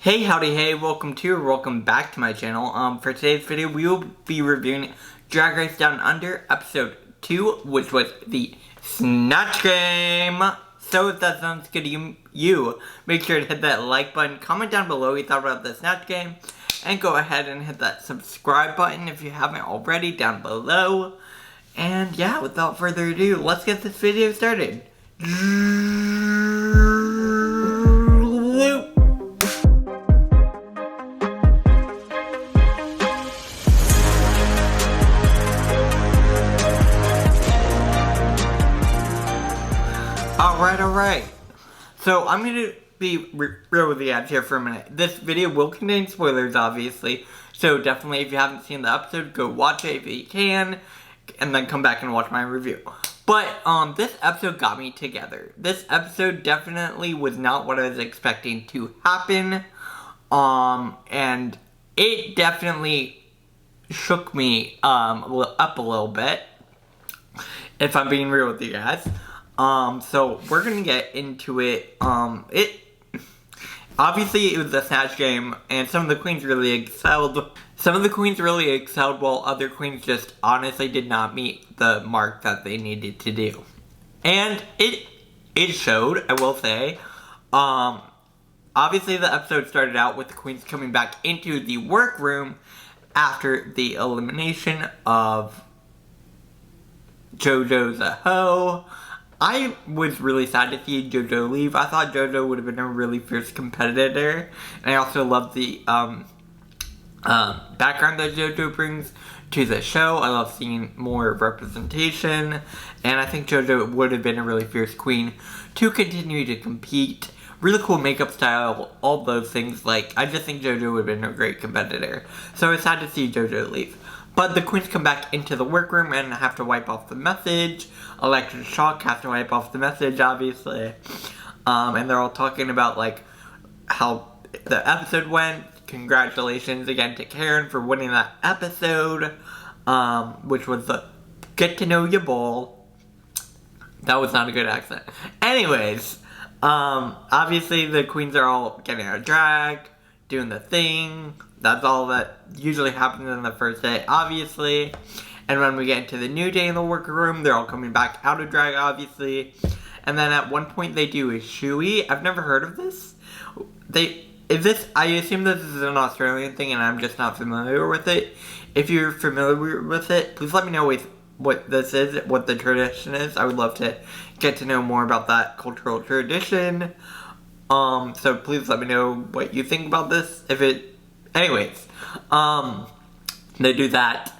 Hey, howdy, hey, welcome back to my channel. For today's video, we will be reviewing Drag Race Down Under, episode 2, which was the Snatch Game. So if that sounds good to you, make sure to hit that like button, comment down below what you thought about the Snatch Game, and go ahead and hit that subscribe button if you haven't already down below. And yeah, without further ado, let's get this video started. Alright. So, I'm gonna be real with the ads here for a minute. This video will contain spoilers, obviously. So, definitely, if you haven't seen the episode, go watch it if you can. And then come back and watch my review. But, this episode got me together. This episode definitely was not what I was expecting to happen. And it definitely shook me, up a little bit. If I'm being real with you guys. So we're gonna get into it. Obviously it was a Snatch Game, and some of the queens really excelled. Some of the queens really excelled, while other queens just honestly did not meet the mark that they needed to do. And it showed, I will say. Obviously the episode started out with the queens coming back into the workroom after the elimination of JoJo's a hoe. I was really sad to see JoJo leave. I thought JoJo would have been a really fierce competitor. And I also love the background that JoJo brings to the show. I love seeing more representation. And I think JoJo would have been a really fierce queen to continue to compete. Really cool makeup style, all those things. Like, I just think JoJo would have been a great competitor. So it's sad to see JoJo leave. But the queens come back into the workroom and have to wipe off the message. Electric Shock has to wipe off the message, obviously. And they're all talking about, like, how the episode went. Congratulations again to Karen for winning that episode. Which was the Get to Know Ya Bowl. That was not a good accent. Anyways, obviously the queens are all getting out of drag, doing the thing. That's all that usually happens in the first day, obviously. And when we get into the new day in the workroom, they're all coming back out of drag, obviously. And then at one point they do a shoey. I've never heard of this. I assume this is an Australian thing and I'm just not familiar with it. If you're familiar with it, please let me know what this is, what the tradition is. I would love to get to know more about that cultural tradition. So please let me know what you think about this. Anyways, they do that,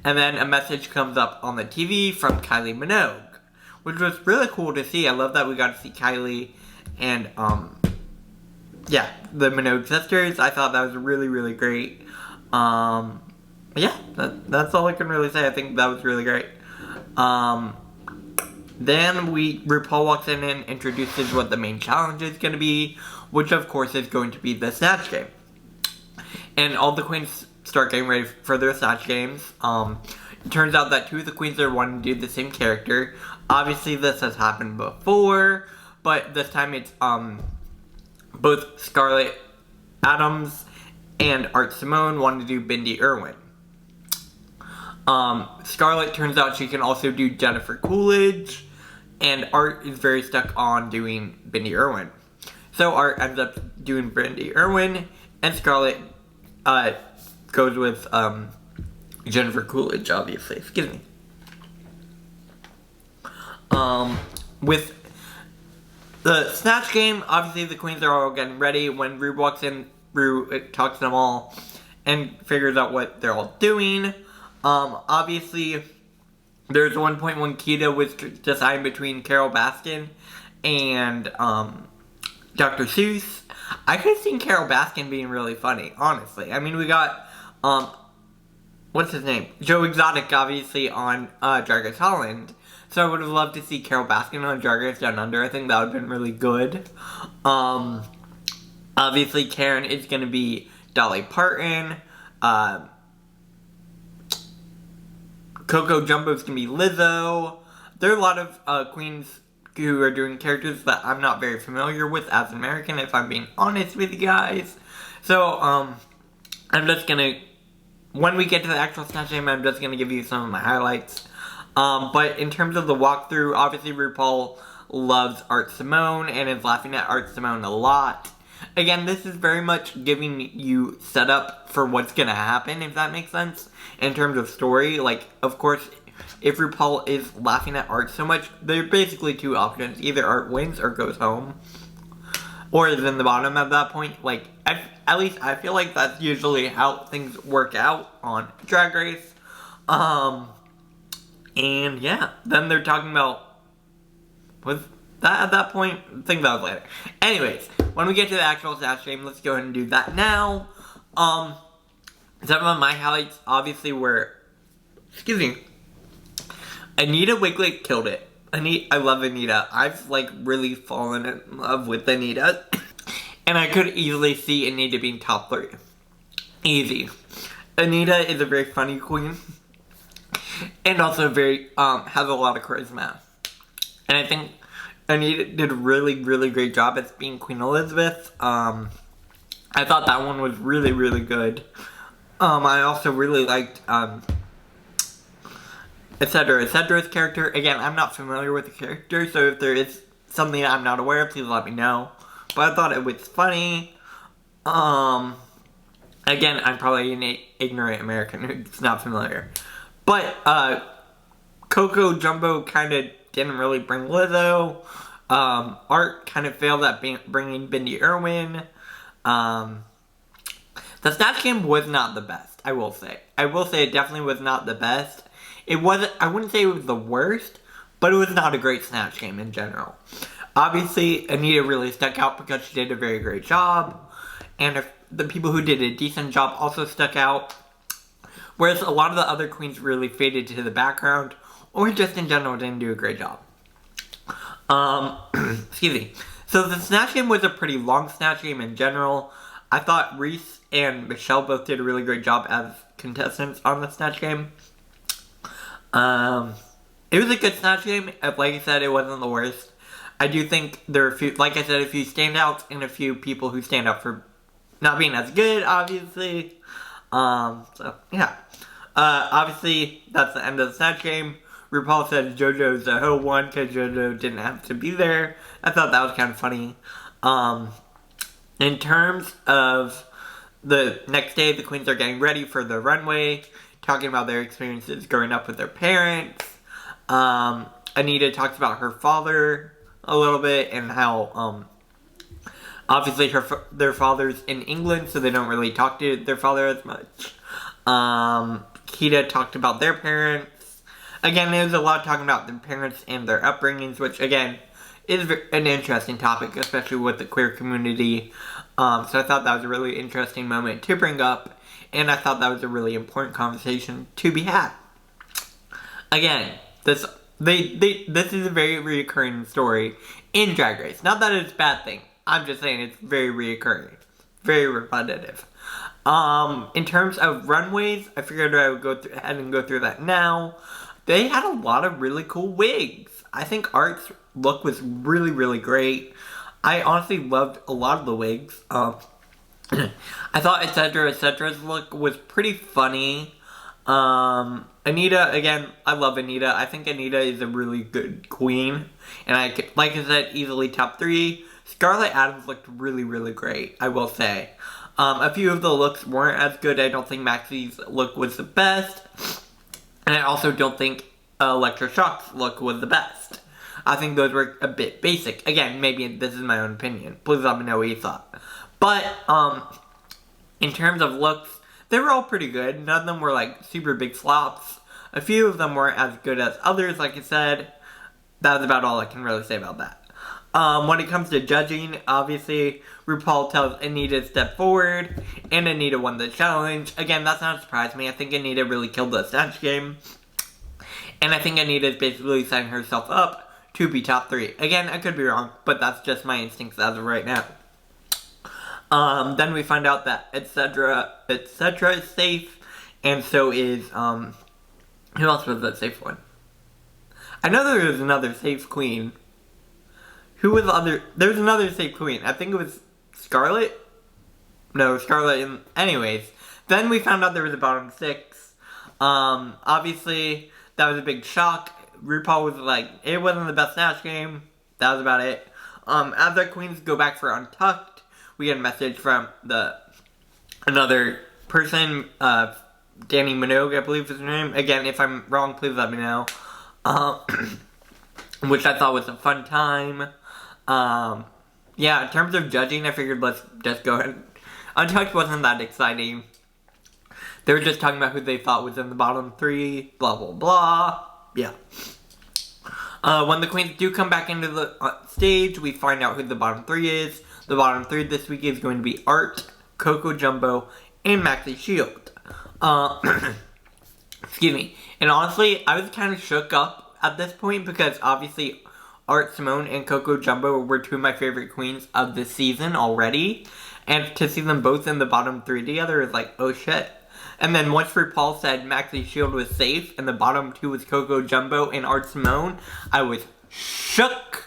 and then a message comes up on the TV from Kylie Minogue, which was really cool to see. I love that we got to see Kylie and, yeah, the Minogue sisters. I thought that was really, really great. Yeah, that's all I can really say. I think that was really great. Then RuPaul walks in and introduces what the main challenge is going to be, which of course is going to be the Snatch Game. And all the queens start getting ready for their Snatch Games. It turns out that two of the queens are wanting to do the same character. Obviously this has happened before, but this time it's both Scarlett Adams and Art Simone wanting to do Bindi Irwin. Scarlett turns out she can also do Jennifer Coolidge, and Art is very stuck on doing Bindi Irwin. So Art ends up doing Bindi Irwin, and Scarlett goes with Jennifer Coolidge, obviously. Excuse me. With the Snatch Game, obviously the queens are all getting ready. When Rue walks in, Rue talks to them all and figures out what they're all doing. Obviously, there's one point when Keita was deciding between Carole Baskin and Dr. Seuss. I could have seen Carole Baskin being really funny, honestly. I mean, we got, what's his name? Joe Exotic, obviously, on Drag Race Holland. So I would have loved to see Carole Baskin on Drag Race Down Under. I think that would have been really good. Obviously, Karen is going to be Dolly Parton. Coco Jumbo's going to be Lizzo. There are a lot of queens who are doing characters that I'm not very familiar with as an American, if I'm being honest with you guys. So, I'm just gonna, when we get to the actual Snatch Game, I'm just gonna give you some of my highlights. But in terms of the walkthrough, obviously RuPaul loves Art Simone and is laughing at Art Simone a lot. Again, this is very much giving you setup for what's gonna happen, if that makes sense, in terms of story. Like, of course, if RuPaul is laughing at Art so much, there are basically two options. Either Art wins or goes home, or is in the bottom at that point. Like, at least I feel like that's usually how things work out on Drag Race. And yeah, then they're talking about, was that at that point? I think that was later. Anyways, when we get to the actual Snatch Game, let's go ahead and do that now. Some of my highlights obviously were, Anita Wiglet killed it. I love Anita. I've like really fallen in love with Anita. And I could easily see Anita being top 3. Easy. Anita is a very funny queen. And also very, has a lot of charisma. And I think Anita did a really, really great job as being Queen Elizabeth. I thought that one was really, really good. I also really liked, Etcedra's character. Again, I'm not familiar with the character, so if there is something I'm not aware of, please let me know. But I thought it was funny. Again, I'm probably an ignorant American who's not familiar. But, Coco Jumbo kind of didn't really bring Lizzo. Art kind of failed at bringing Bindi Irwin. The Snatch Game was not the best, I will say. I will say it definitely was not the best. It wasn't, I wouldn't say it was the worst, but it was not a great Snatch Game in general. Obviously, Anita really stuck out because she did a very great job. And if the people who did a decent job also stuck out. Whereas a lot of the other queens really faded to the background, or just in general didn't do a great job. Excuse me. So the Snatch Game was a pretty long Snatch Game in general. I thought Reese and Michelle both did a really great job as contestants on the Snatch Game. It was a good Snatch Game. Like I said, it wasn't the worst. I do think there are a few, like I said, a few standouts and a few people who stand out for not being as good, obviously. So, yeah. Obviously, that's the end of the Snatch Game. RuPaul said JoJo Zaho won because JoJo didn't have to be there. I thought that was kind of funny. In terms of the next day, the queens are getting ready for the runway, talking about their experiences growing up with their parents. Anita talks about her father a little bit and how, obviously their father's in England, so they don't really talk to their father as much. Kita talked about their parents. Again, there's a lot talking about their parents and their upbringings, which, again, is an interesting topic, especially with the queer community. So I thought that was a really interesting moment to bring up, and I thought that was a really important conversation to be had. Again, this is a very reoccurring story in Drag Race. Not that it's a bad thing. I'm just saying it's very reoccurring. Very repetitive. In terms of runways, I figured I would go ahead and go through that now. They had a lot of really cool wigs. I think Art's look was really, really great. I honestly loved a lot of the wigs. I thought Etcedra's look was pretty funny. Anita, again, I love Anita. I think Anita is a really good queen. And like I said, easily top 3. Scarlett Adams looked really, really great, I will say. A few of the looks weren't as good. I don't think Maxie's look was the best. And I also don't think Electra Shock's look was the best. I think those were a bit basic. Again, maybe this is my own opinion. Please let me know what you thought. But, in terms of looks, they were all pretty good. None of them were, like, super big flops. A few of them weren't as good as others, like I said. That was about all I can really say about that. When it comes to judging, obviously, RuPaul tells Anita to step forward, and Anita won the challenge. Again, that's not a surprise to me. I think Anita really killed the Snatch Game. And I think Anita is basically setting herself up to be top 3. Again, I could be wrong, but that's just my instincts as of right now. Then we find out that etc. is safe, and so is, who else was that safe one? I know there was another safe queen. who was the other? There was another safe queen. I think it was Scarlett. No, Scarlett. Anyways, then we found out there was a bottom 6. Obviously, that was a big shock. RuPaul was like, it wasn't the best Snatch game. That was about it. As our queens go back for Untucked, we get a message from another person, Danny Minogue, I believe is her name. Again, if I'm wrong, please let me know. Which I thought was a fun time. Yeah, in terms of judging, I figured let's just go ahead. Untucked wasn't that exciting. They were just talking about who they thought was in the bottom 3, blah, blah, blah. Yeah. When the queens do come back into the stage, we find out who the bottom 3 is. The bottom 3 this week is going to be Art, Coco Jumbo, and Maxi Shield. Excuse me. And honestly, I was kind of shook up at this point because obviously Art Simone and Coco Jumbo were 2 of my favorite queens of this season already. And to see them both in the bottom 3 together is like, oh shit. And then once RuPaul said Maxi Shield was safe and the bottom 2 was Coco Jumbo and Art Simone, I was shook.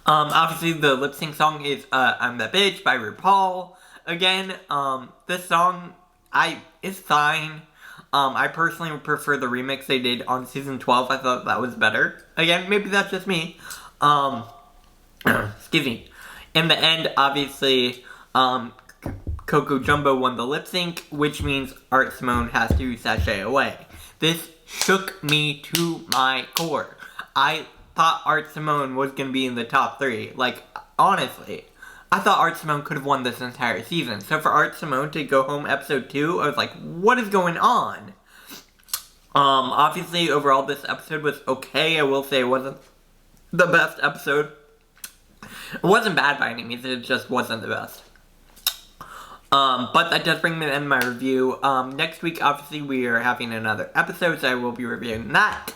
Obviously the lip sync song is I'm That Bitch by RuPaul. Again, this song is fine. I personally prefer the remix they did on season 12. I thought that was better. Again, maybe that's just me. Excuse me. In the end, obviously, Coco Jumbo won the lip sync, which means Art Simone has to sashay away. This shook me to my core. I thought Art Simone was going to be in the top 3. Like, honestly, I thought Art Simone could have won this entire season. So for Art Simone to go home episode 2, I was like, what is going on? Obviously, overall, this episode was okay. I will say it wasn't the best episode. It wasn't bad by any means, it just wasn't the best. But that does bring me to the end of my review. Next week, obviously, we are having another episode, so I will be reviewing that.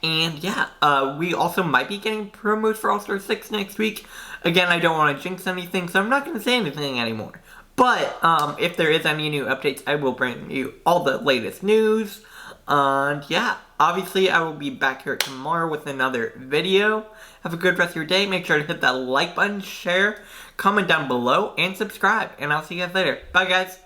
And yeah, we also might be getting promos for All-Star 6 next week. Again, I don't want to jinx anything, so I'm not going to say anything anymore. But, if there is any new updates, I will bring you all the latest news. And yeah, obviously, I will be back here tomorrow with another video. Have a good rest of your day. Make sure to hit that like button, share, comment down below, and subscribe. And I'll see you guys later. Bye, guys.